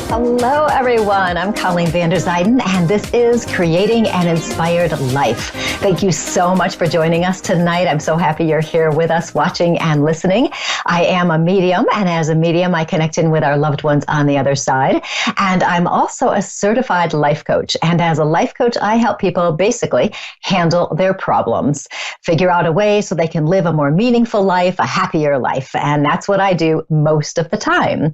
Hello, everyone. I'm Colleen Vanderzyden, and this is Creating an Inspired Life. Thank you so much for joining us tonight. I'm so happy you're here with us, watching and listening. I am a medium, and as a medium, I connect in with our loved ones on the other side. And I'm also a certified life coach. And as a life coach, I help people basically handle their problems, figure out a way so they can live a more meaningful life, a happier life. And that's what I do most of the time.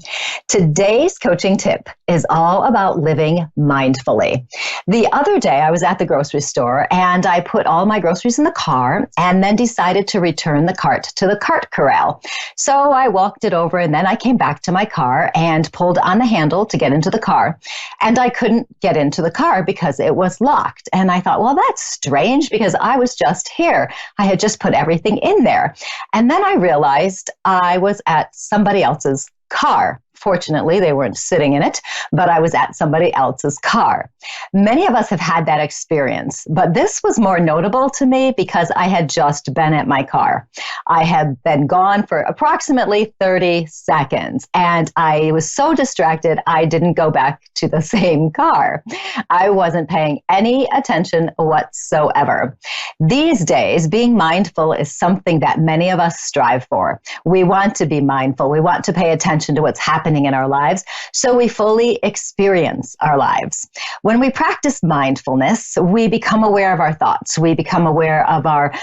Today's coaching tip is all about living mindfully. The other day, I was at the grocery store and I put all my groceries in the car and then decided to return the cart to the cart corral. So I walked it over and then I came back to my car and pulled on the handle to get into the car. And I couldn't get into the car because it was locked. And I thought, well, that's strange because I was just here. I had just put everything in there. And then I realized I was at somebody else's car. Fortunately, they weren't sitting in it, but I was at somebody else's car. Many of us have had that experience, but this was more notable to me because I had just been at my car. I had been gone for approximately 30 seconds, and I was so distracted, I didn't go back to the same car. I wasn't paying any attention whatsoever. These days, being mindful is something that many of us strive for. We want to be mindful. We want to pay attention to what's happening in our lives, so we fully experience our lives. When we practice mindfulness, we become aware of our thoughts. We become aware of our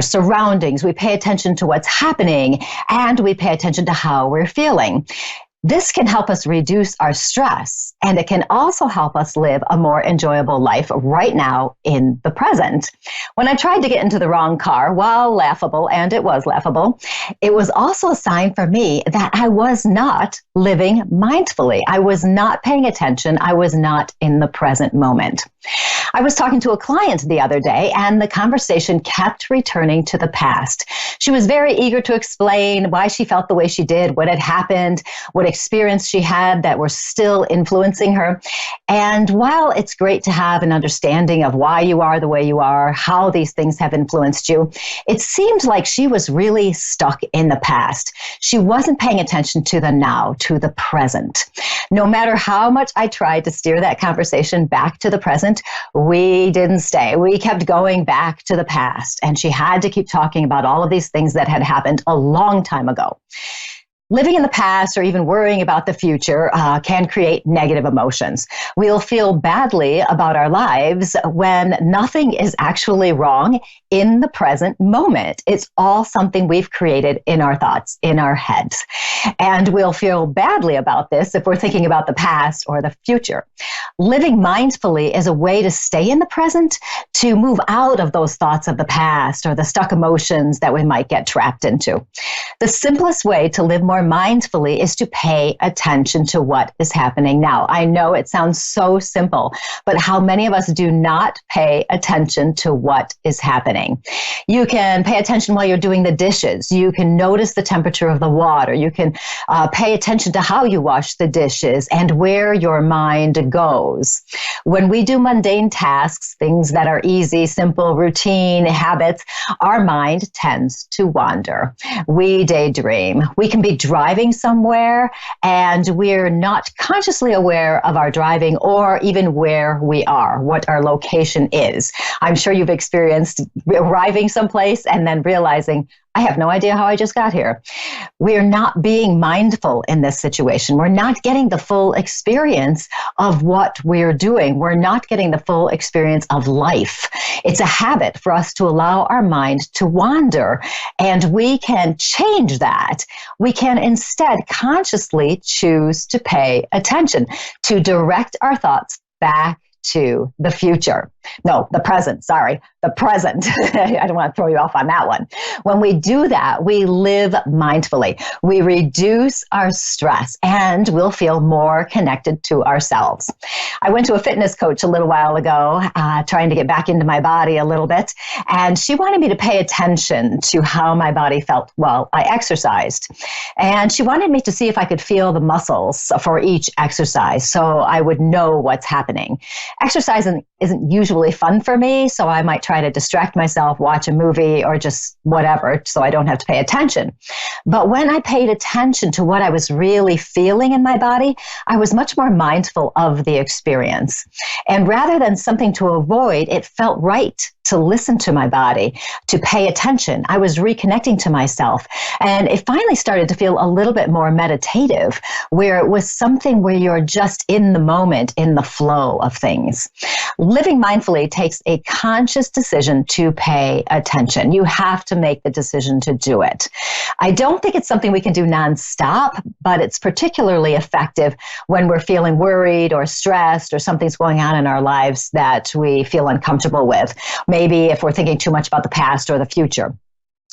surroundings. We pay attention to what's happening, and we pay attention to how we're feeling. This can help us reduce our stress, and it can also help us live a more enjoyable life right now in the present. When I tried to get into the wrong car, while laughable, and it was laughable, it was also a sign for me that I was not living mindfully. I was not paying attention. I was not in the present moment. I was talking to a client the other day, and the conversation kept returning to the past. She was very eager to explain why she felt the way she did, what had happened, what experience she had that were still influencing her. And while it's great to have an understanding of why you are the way you are, how these things have influenced you, it seemed like she was really stuck in the past. She wasn't paying attention to the now, to the present. No matter how much I tried to steer that conversation back to the present, we didn't stay. We kept going back to the past, and she had to keep talking about all of these things that had happened a long time ago. Living in the past or even worrying about the future can create negative emotions. We'll feel badly about our lives when nothing is actually wrong in the present moment. It's all something we've created in our thoughts, in our heads. And we'll feel badly about this if we're thinking about the past or the future. Living mindfully is a way to stay in the present, to move out of those thoughts of the past or the stuck emotions that we might get trapped into. The simplest way to live more mindfully is to pay attention to what is happening now. I know it sounds so simple, but how many of us do not pay attention to what is happening? You can pay attention while you're doing the dishes. You can notice the temperature of the water. You can pay attention to how you wash the dishes and where your mind goes. When we do mundane tasks, things that are easy, simple, routine habits, our mind tends to wander. We daydream. We can be driving somewhere and we're not consciously aware of our driving or even where we are, what our location is. I'm sure you've experienced arriving someplace and then realizing, I have no idea how I just got here. We're not being mindful in this situation. We're not getting the full experience of what we're doing. We're not getting the full experience of life. It's a habit for us to allow our mind to wander, and we can change that. We can instead consciously choose to pay attention, to direct our thoughts back to the future. No, the present, sorry, the present. I don't want to throw you off on that one. When we do that, we live mindfully. We reduce our stress and we'll feel more connected to ourselves. I went to a fitness coach a little while ago, trying to get back into my body a little bit, and she wanted me to pay attention to how my body felt while I exercised. And she wanted me to see if I could feel the muscles for each exercise so I would know what's happening. Exercise isn't usually usually fun for me, so I might try to distract myself, watch a movie or just whatever, so I don't have to pay attention. But when I paid attention to what I was really feeling in my body, I was much more mindful of the experience. And rather than something to avoid, it felt right to listen to my body, to pay attention. I was reconnecting to myself. And it finally started to feel a little bit more meditative, where it was something where you're just in the moment, in the flow of things. Living mindfully takes a conscious decision to pay attention. You have to make the decision to do it. I don't think it's something we can do nonstop, but it's particularly effective when we're feeling worried or stressed or something's going on in our lives that we feel uncomfortable with. Maybe if we're thinking too much about the past or the future.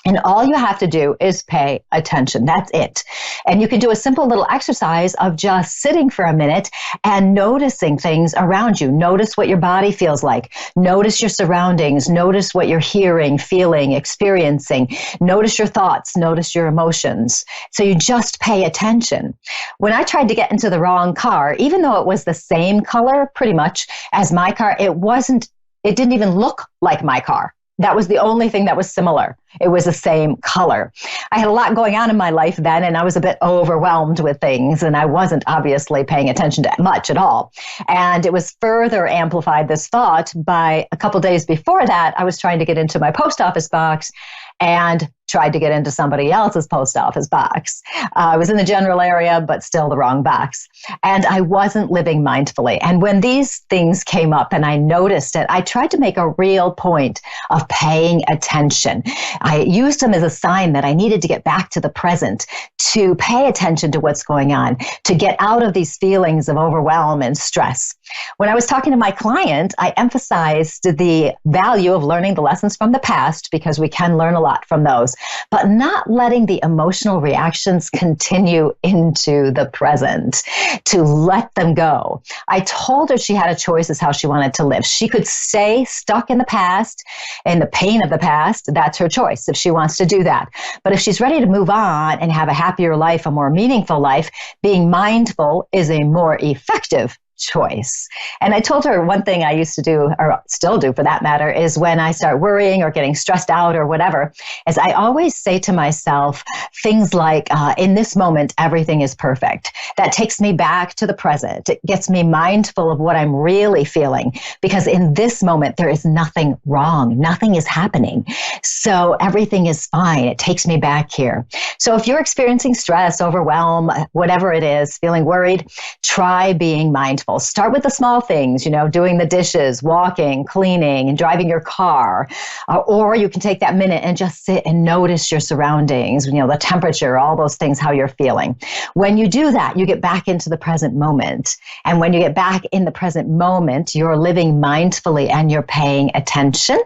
And all you have to do is pay attention. That's it. And you can do a simple little exercise of just sitting for a minute and noticing things around you. Notice what your body feels like. Notice your surroundings. Notice what you're hearing, feeling, experiencing. Notice your thoughts. Notice your emotions. So you just pay attention. When I tried to get into the wrong car, even though it was the same color pretty much as my car, it didn't even look like my car. That was the only thing that was similar. It was the same color. I had a lot going on in my life then, and I was a bit overwhelmed with things, and I wasn't obviously paying attention to much at all. And it was further amplified, this thought, by a couple days before that, I was trying to get into my post office box and tried to get into somebody else's post office box. I was in the general area, but still the wrong box. And I wasn't living mindfully. And when these things came up and I noticed it, I tried to make a real point of paying attention. I used them as a sign that I needed to get back to the present, to pay attention to what's going on, to get out of these feelings of overwhelm and stress. When I was talking to my client, I emphasized the value of learning the lessons from the past, because we can learn a lot from those, but not letting the emotional reactions continue into the present, to let them go. I told her she had a choice as how she wanted to live. She could stay stuck in the past and the pain of the past. That's her choice if she wants to do that. But if she's ready to move on and have a happier life, a more meaningful life, being mindful is a more effective choice. And I told her one thing I used to do, or still do for that matter, is when I start worrying or getting stressed out or whatever, is I always say to myself things like, in this moment, everything is perfect. That takes me back to the present. It gets me mindful of what I'm really feeling, because in this moment, there is nothing wrong. Nothing is happening. So everything is fine. It takes me back here. So if you're experiencing stress, overwhelm, whatever it is, feeling worried, try being mindful. Start with the small things, doing the dishes, walking, cleaning, and driving your car. Or you can take that minute and just sit and notice your surroundings, the temperature, all those things, how you're feeling. When you do that, you get back into the present moment. And when you get back in the present moment, you're living mindfully and you're paying attention.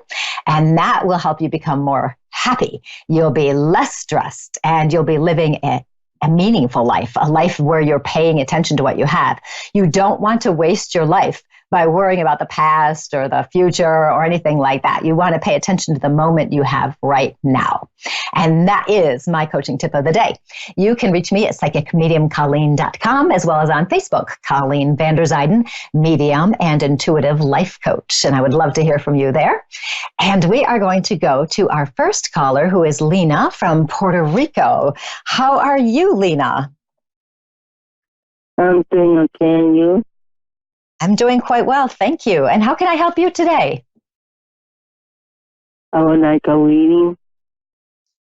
And that will help you become more happy. You'll be less stressed, and you'll be living a meaningful life, a life where you're paying attention to what you have. You don't want to waste your life by worrying about the past or the future or anything like that. You want to pay attention to the moment you have right now. And that is my coaching tip of the day. You can reach me at psychicmediumcolleen.com, as well as on Facebook, Colleen Vanderzyden, medium and intuitive life coach. And I would love to hear from you there. And we are going to go to our first caller, who is Lena from Puerto Rico. How are you, Lena? I'm doing okay, and you? I'm doing quite well, thank you. And how can I help you today? I would like a reading.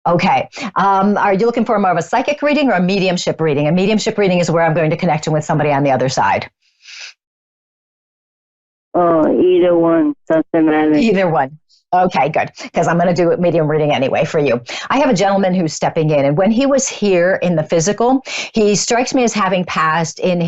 Okay. Are you looking for more of a psychic reading or a mediumship reading? A mediumship reading is where I'm going to connect with somebody on the other side. Oh, either one. Doesn't matter. Either one. Okay, good. Because I'm going to do a medium reading anyway for you. I have a gentleman who's stepping in, and when he was here in the physical, he strikes me as having passed in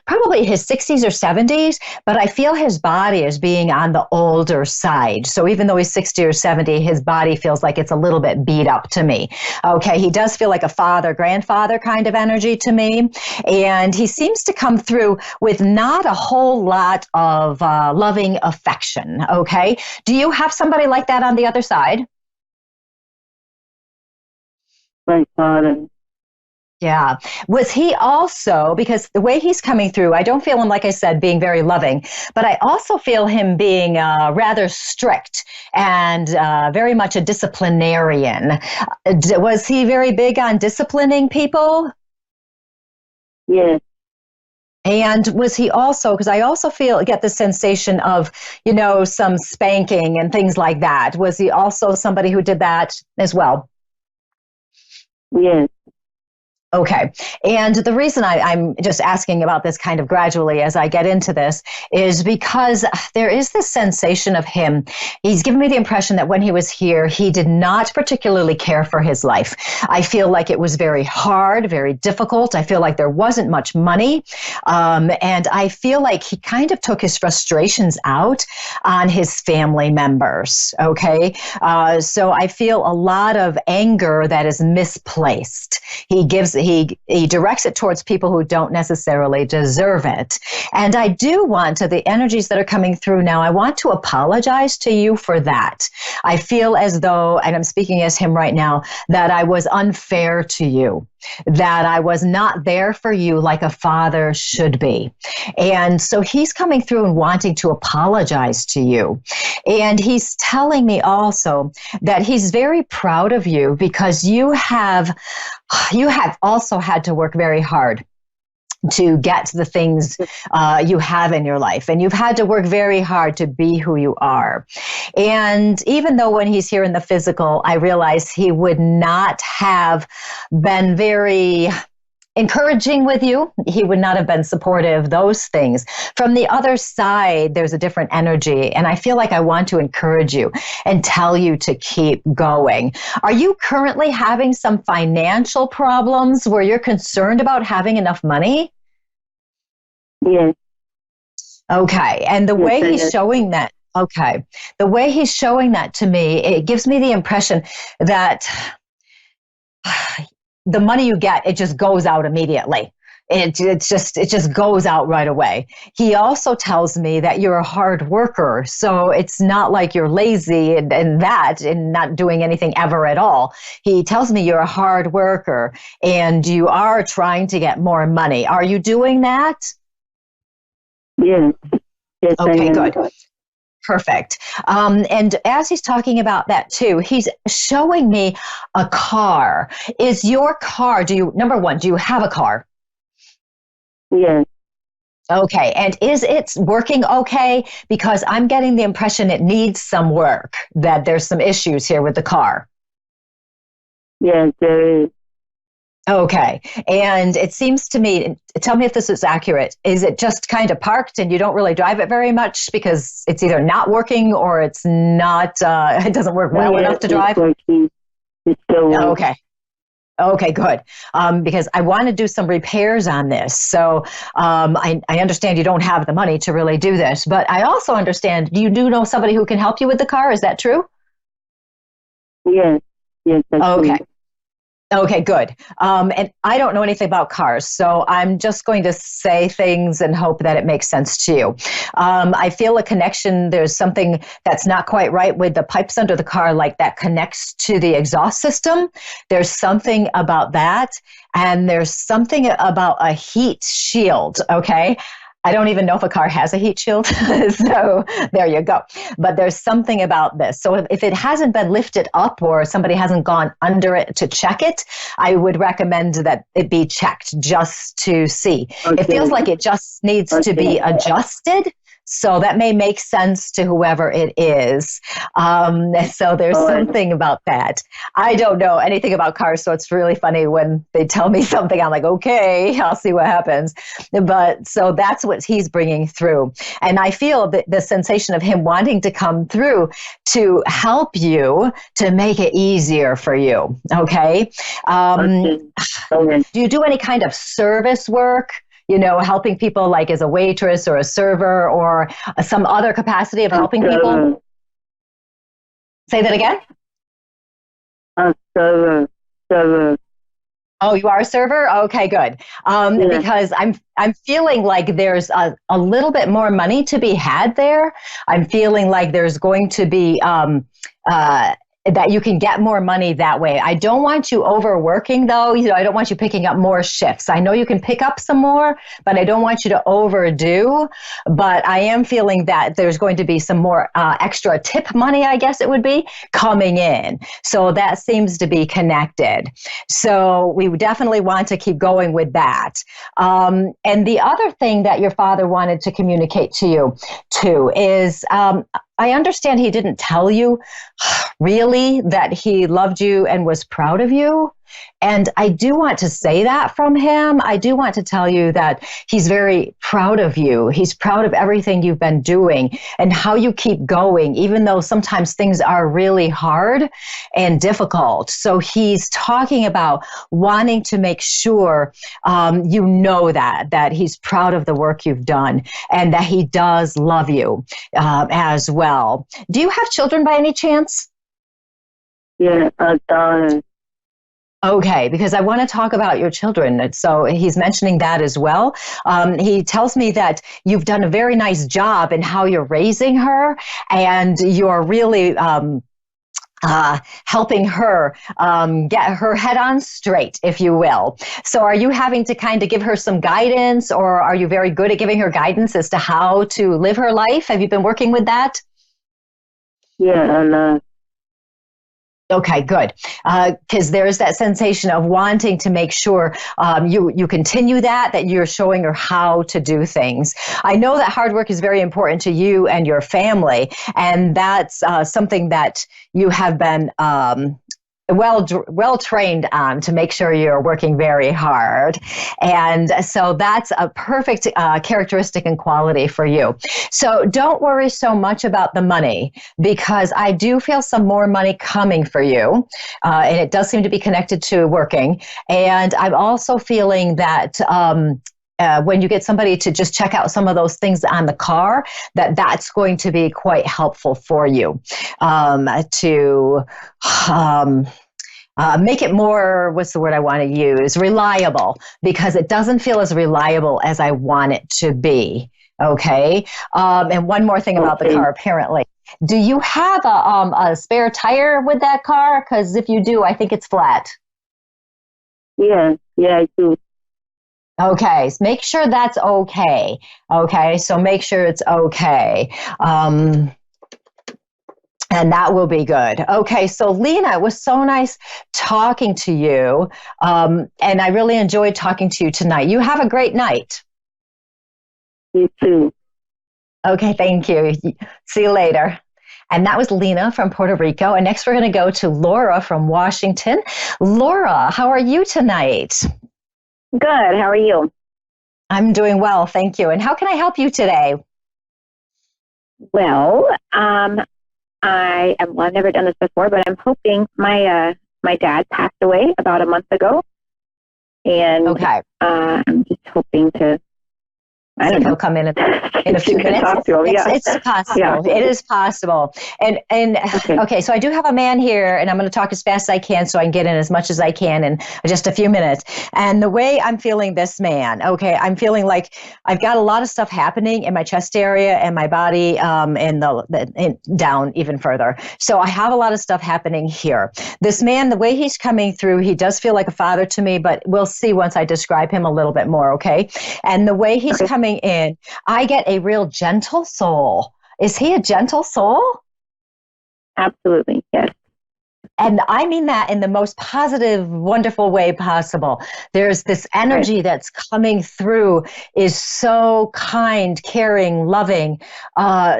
probably his 60s or 70s, but I feel his body as being on the older side. So even though he's 60 or 70, his body feels like it's a little bit beat up to me. Okay, he does feel like a father, grandfather kind of energy to me, and he seems to come through with not a whole lot of loving affection. Okay, do you have somebody like that on the other side? My father. Yeah. Was he also, because the way he's coming through, I don't feel him, like I said, being very loving, but I also feel him being rather strict and very much a disciplinarian. Was he very big on disciplining people? Yes, And was he also, because I also get the sensation of, some spanking and things like that. Was he also somebody who did that as well? yes, Okay. And the reason I'm just asking about this kind of gradually as I get into this is because there is this sensation of him. He's given me the impression that when he was here, he did not particularly care for his life. I feel like it was very hard, very difficult. I feel like there wasn't much money. And I feel like he kind of took his frustrations out on his family members. Okay. So I feel a lot of anger that is misplaced. He directs it towards people who don't necessarily deserve it. And I do want to, the energies that are coming through now, I want to apologize to you for that. I feel as though, and I'm speaking as him right now, that I was unfair to you, that I was not there for you like a father should be. And so he's coming through and wanting to apologize to you. And he's telling me also that he's very proud of you because you have also had to work very hard to get the things you have in your life. And you've had to work very hard to be who you are. And even though when he's here in the physical, I realize he would not have been very encouraging with you. He would not have been supportive, those things. From the other side, there's a different energy. And I feel like I want to encourage you and tell you to keep going. Are you currently having some financial problems where you're concerned about having enough money? yes, Okay. And the way he's showing that, okay, the way he's showing that to me, it gives me the impression that the money you get, it just goes out immediately. It just goes out right away. He also tells me that you're a hard worker. So it's not like you're lazy and not doing anything ever at all. He tells me you're a hard worker and you are trying to get more money. Are you doing that? yes, yes. Okay, good. Perfect. And as he's talking about that too, he's showing me a car. Is your car, number one, do you have a car? Yes, Okay. And is it working okay? Because I'm getting the impression it needs some work, that there's some issues here with the car. yes, there is. Okay. And it seems to me, tell me if this is accurate, is it just kind of parked and you don't really drive it very much because it's either not working or it's not, it doesn't work well enough to drive? It's working. It's still working. Okay. Okay, good. Because I want to do some repairs on this. So I understand you don't have the money to really do this, but I also understand you do know somebody who can help you with the car. Is that true? Yes, yes, that's Okay. true. Okay, good. And I don't know anything about cars, so I'm just going to say things and hope that it makes sense to you. I feel a connection. There's something that's not quite right with the pipes under the car, like that connects to the exhaust system. There's something about that. And there's something about a heat shield, okay? I don't even know if a car has a heat shield. So there you go. But there's something about this. So if it hasn't been lifted up or somebody hasn't gone under it to check it, I would recommend that it be checked just to see. Okay. It feels like it just needs to be adjusted. So that may make sense to whoever it is. So there's something about that. I don't know anything about cars, so it's really funny when they tell me something. I'm like, okay, I'll see what happens. But so that's what he's bringing through. And I feel that the sensation of him wanting to come through to help you to make it easier for you. Okay. Okay. Do you do any kind of service work? Helping people like as a waitress or a server or some other capacity of helping people? Say that again? A server. Oh, you are a server? Okay, good. Yeah. Because I'm feeling like there's a little bit more money to be had there. I'm feeling like there's going to be that you can get more money that way. I don't want you overworking though. I don't want you picking up more shifts. I know you can pick up some more, but I don't want you to overdo. But I am feeling that there's going to be some more extra tip money, I guess it would be, coming in. So that seems to be connected. So we definitely want to keep going with that. And the other thing that your father wanted to communicate to you too is, I understand he didn't tell you really that he loved you and was proud of you. And I do want to say that from him. I do want to tell you that he's very proud of you. He's proud of everything you've been doing and how you keep going, even though sometimes things are really hard and difficult. So he's talking about wanting to make sure you know that he's proud of the work you've done and that he does love you as well. Do you have children by any chance? Yeah, a daughter. Okay, because I want to talk about your children. So he's mentioning that as well. He tells me that you've done a very nice job in how you're raising her, and you're really helping her get her head on straight, if you will. So are you having to kind of give her some guidance, or are you very good at giving her guidance as to how to live her life? Have you been working with that? Yeah, and Okay, good. Because there's that sensation of wanting to make sure you continue that you're showing her how to do things. I know that hard work is very important to you and your family, and that's something that you have been well trained on to make sure you're working very hard. And so that's a perfect characteristic and quality for you. So don't worry so much about the money, because I do feel some more money coming for you. And it does seem to be connected to working. And I'm also feeling that when you get somebody to just check out some of those things on the car, that's going to be quite helpful for you to make it more, what's the word I want to use, reliable, because it doesn't feel as reliable as I want it to be. Okay. And one more thing about the car, apparently. Do you have a spare tire with that car? Because if you do, I think it's flat. yeah, I do. Okay, so make sure that's okay. Okay, so make sure it's okay. And that will be good. Okay, so Lena, it was so nice talking to you. And I really enjoyed talking to you tonight. You have a great night. You too. Okay, thank you. See you later. And that was Lena from Puerto Rico. And next we're going to go to Laura from Washington. Laura, how are you tonight? Good. How are you? I'm doing well, thank you. And how can I help you today? Well, I've never done this before, but I'm hoping my dad passed away about a month ago, and okay. I'm just hoping to. I don't know. He'll come in a few minutes. It's possible. Yeah. It is possible. And okay, so I do have a man here, and I'm going to talk as fast as I can so I can get in as much as I can in just a few minutes. And the way I'm feeling this man, okay, I'm feeling like I've got a lot of stuff happening in my chest area and my body, and down even further. So I have a lot of stuff happening here. This man, the way he's coming through, he does feel like a father to me, but we'll see once I describe him a little bit more, okay? And the way he's coming in, I get a real gentle soul. Is he a gentle soul? Absolutely, yes. And I mean that in the most positive, wonderful way possible. There's this energy that's coming through, is so kind, caring, loving,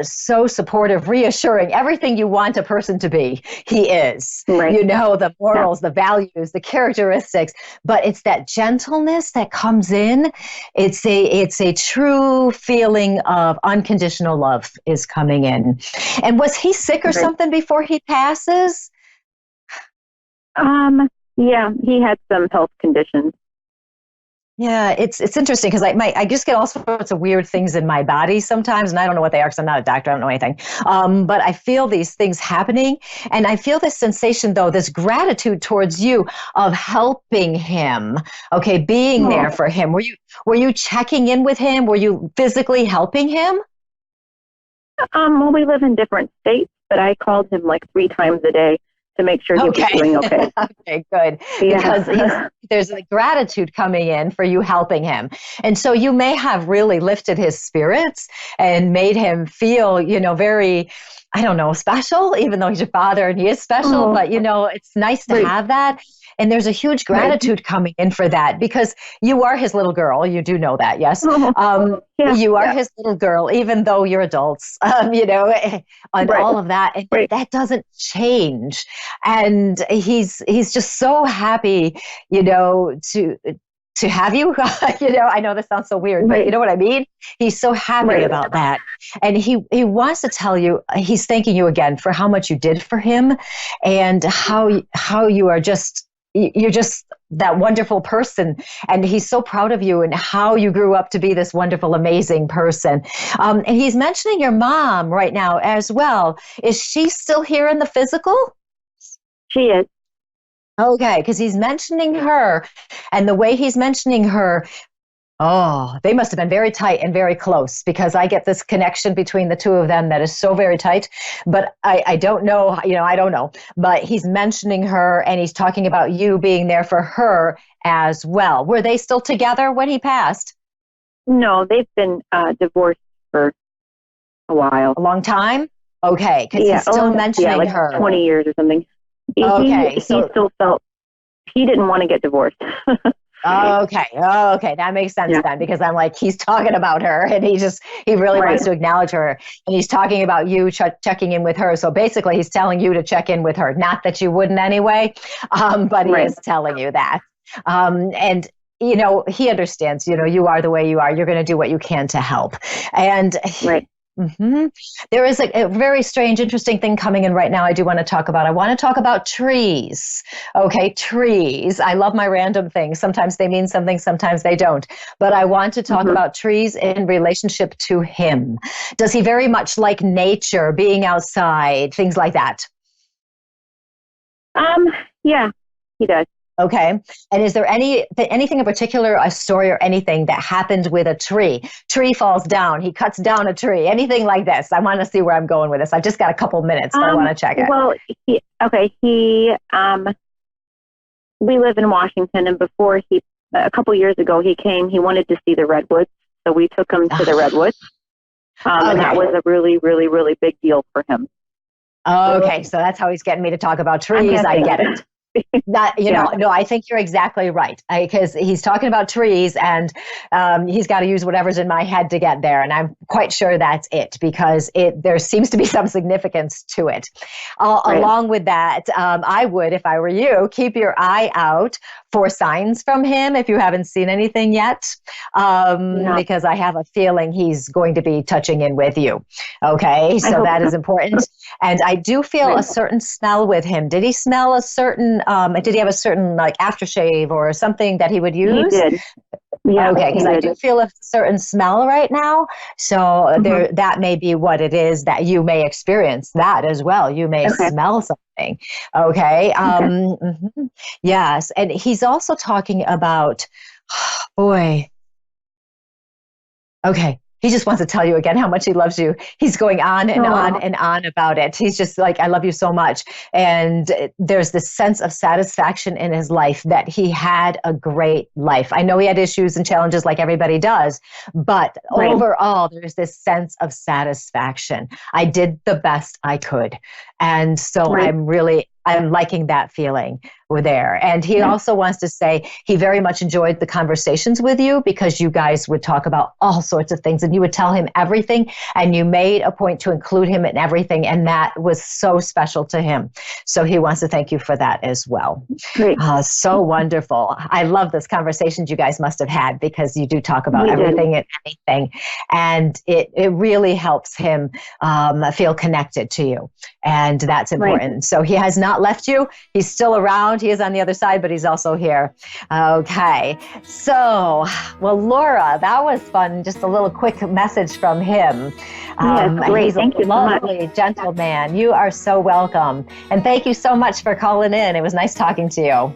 so supportive, reassuring, everything you want a person to be. He is, you know, the morals, the values, the characteristics, but it's that gentleness that comes in. It's a true feeling of unconditional love is coming in. And was he sick or something before he passes? Yeah, he had some health conditions. Yeah, it's interesting because I just get all sorts of weird things in my body sometimes, and I don't know what they are because I'm not a doctor. I don't know anything. But I feel these things happening, and I feel this sensation, though, this gratitude towards you of helping him. Okay, being there for him. Were you checking in with him? Were you physically helping him? Well, we live in different states, but I called him like 3 times a day. to make sure he was doing okay. Okay, good. Yeah. Because there's a gratitude coming in for you helping him. And so you may have really lifted his spirits and made him feel, very, I don't know, special, even though he's your father and he is special. But, it's nice to have that. And there's a huge gratitude coming in for that because you are his little girl. You do know that, yes? You are his little girl, even though you're adults, and all of that. And that doesn't change. And he's just so happy, to have you. I know this sounds so weird, but you know what I mean? He's so happy about that. And he wants to tell you, he's thanking you again for how much you did for him and how you are you're just that wonderful person. And he's so proud of you and how you grew up to be this wonderful, amazing person. And he's mentioning your mom right now as well. Is she still here in the physical? She is. Okay, because he's mentioning her, and the way he's mentioning her, they must have been very tight and very close because I get this connection between the two of them that is so very tight. But I don't know, I don't know. But he's mentioning her, and he's talking about you being there for her as well. Were they still together when he passed? No, they've been divorced for a while. A long time? Okay, because he's still mentioning her. 20 years or something. Okay, he still felt he didn't want to get divorced. Okay, that makes sense then, because I'm like, he's talking about her, and he really wants to acknowledge her, and he's talking about you checking in with her. So basically, he's telling you to check in with her. Not that you wouldn't anyway, but he is telling you that. And he understands. You are the way you are. You're going to do what you can to help, and there is a very strange, interesting thing coming in right now I do want to talk about. I want to talk about trees. Okay, trees. I love my random things. Sometimes they mean something, sometimes they don't. But I want to talk about trees in relationship to him. Does he very much like nature, being outside, things like that? Yeah, he does. Okay. And is there anything in particular, a story or anything that happened with a tree? Tree falls down. He cuts down a tree. Anything like this? I want to see where I'm going with this. I've just got a couple minutes, but I want to check it. Well, we live in Washington, and before a couple years ago, he came. He wanted to see the redwoods, so we took him to the redwoods, and that was a really, really, really big deal for him. Okay, so that's how he's getting me to talk about trees. I get it. No, I think you're exactly right, because he's talking about trees, and he's got to use whatever's in my head to get there. And I'm quite sure that's it, because there seems to be some significance to it. Along with that, I would, if I were you, keep your eye out for signs from him if you haven't seen anything yet, because I have a feeling he's going to be touching in with you. Okay, so that is important. And I do feel a certain smell with him. Did he smell a certain, did he have a certain aftershave or something that he would use? He did. Yeah, okay, because I do feel a certain smell right now. So that may be what it is that you may experience that as well. You may smell something. Okay. Yes. And he's also talking about, boy. Okay. He just wants to tell you again how much he loves you. He's going on and on and on about it. He's just like, I love you so much. And there's this sense of satisfaction in his life that he had a great life. I know he had issues and challenges like everybody does, but overall, there's this sense of satisfaction. I did the best I could. And so I'm liking that feeling there. And he also wants to say he very much enjoyed the conversations with you, because you guys would talk about all sorts of things and you would tell him everything, and you made a point to include him in everything. And that was so special to him. So he wants to thank you for that as well. So wonderful. I love this conversations you guys must have had, because you do talk about everything and anything. And it really helps him feel connected to you. And that's important. So he has not left you. He's still around. He is on the other side, but he's also here. Okay. So, well, Laura, that was fun. Just a little quick message from him. Great. He's Thank you so lovely, much. gentle man. You are so welcome. And thank you so much for calling in. It was nice talking to you.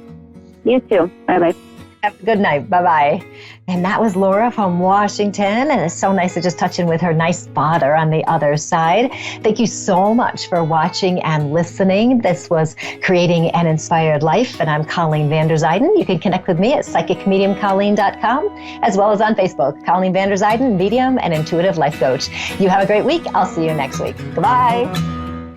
You too. Bye-bye. Have a good night. Bye-bye. And that was Laura from Washington. And it's so nice to just touch in with her nice father on the other side. Thank you so much for watching and listening. This was Creating an Inspired Life. And I'm Colleen Vanderzyden. You can connect with me at psychicmediumcolleen.com, as well as on Facebook, Colleen Vanderzyden, medium and intuitive life coach. You have a great week. I'll see you next week. Goodbye.